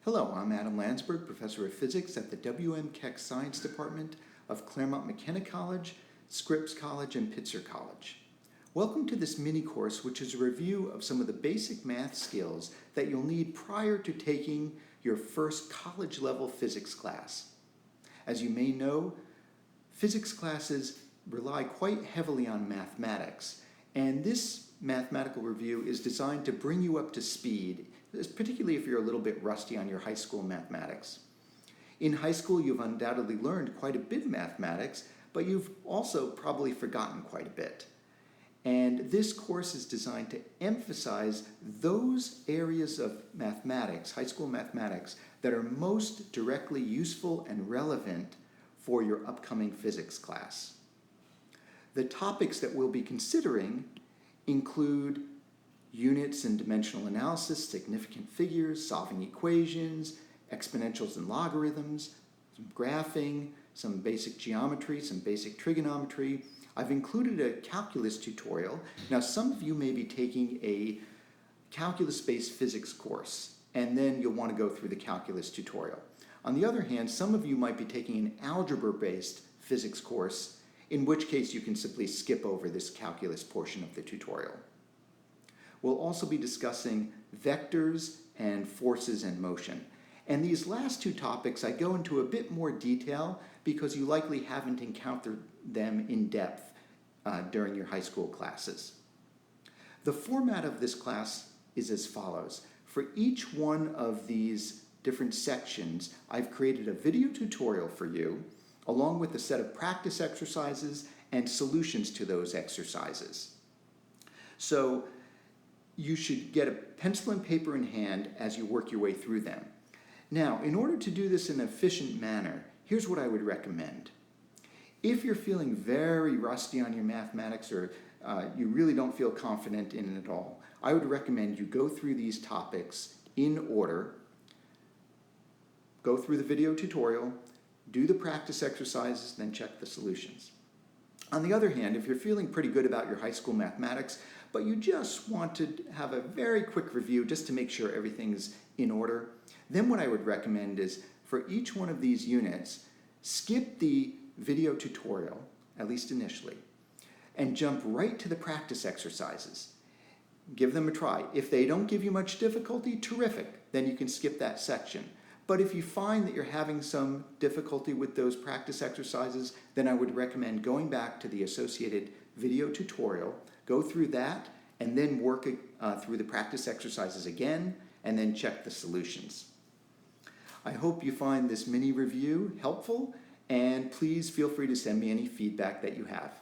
Hello, I'm Prof.Landsberg, Professor of Physics at the W.M. Keck Science Department of Claremont McKenna College, Scripps College, and Pitzer College. Welcome to this mini course, which is a review of some of the basic math skills that you'll need prior to taking your first college-level physics class. As you may know, physics classes rely quite heavily on mathematics, and this mathematical review is designed to bring you up to speed, particularly if you're a little bit rusty on your high school mathematics. In high school, you've undoubtedly learned quite a bit of mathematics, but you've also probably forgotten quite a bit. And this course is designed to emphasize those areas of mathematics, high school mathematics, that are most directly useful and relevant for your upcoming physics class. The topics that we'll be considering include units and dimensional analysis, significant figures, solving equations, exponentials and logarithms, some graphing, some basic geometry, some basic trigonometry. I've included a calculus tutorial. Now, some of you may be taking a calculus-based physics course, and then you'll want to go through the calculus tutorial. On the other hand, some of you might be taking an algebra-based physics course, in which case you can simply skip over this calculus portion of the tutorial. We'll also be discussing vectors and forces and motion. And these last two topics I go into a bit more detail because you likely haven't encountered them in depth during your high school classes. The format of this class is as follows. For each one of these different sections, I've created a video tutorial for you, along with a set of practice exercises and solutions to those exercises. So you should get a pencil and paper in hand as you work your way through them. Now, in order to do this in an efficient manner, here's what I would recommend. If you're feeling very rusty on your mathematics or you really don't feel confident in it at all, I would recommend you go through these topics in order, go through the video tutorial, do the practice exercises, then check the solutions. On the other hand, if you're feeling pretty good about your high school mathematics, but you just want to have a very quick review just to make sure everything's in order, then what I would recommend is for each one of these units, skip the video tutorial, at least initially, and jump right to the practice exercises. Give them a try. If they don't give you much difficulty, terrific, then you can skip that section. But if you find that you're having some difficulty with those practice exercises, then I would recommend going back to the associated video tutorial, go through that, and then work through the practice exercises again, and then check the solutions. I hope you find this mini review helpful, and please feel free to send me any feedback that you have.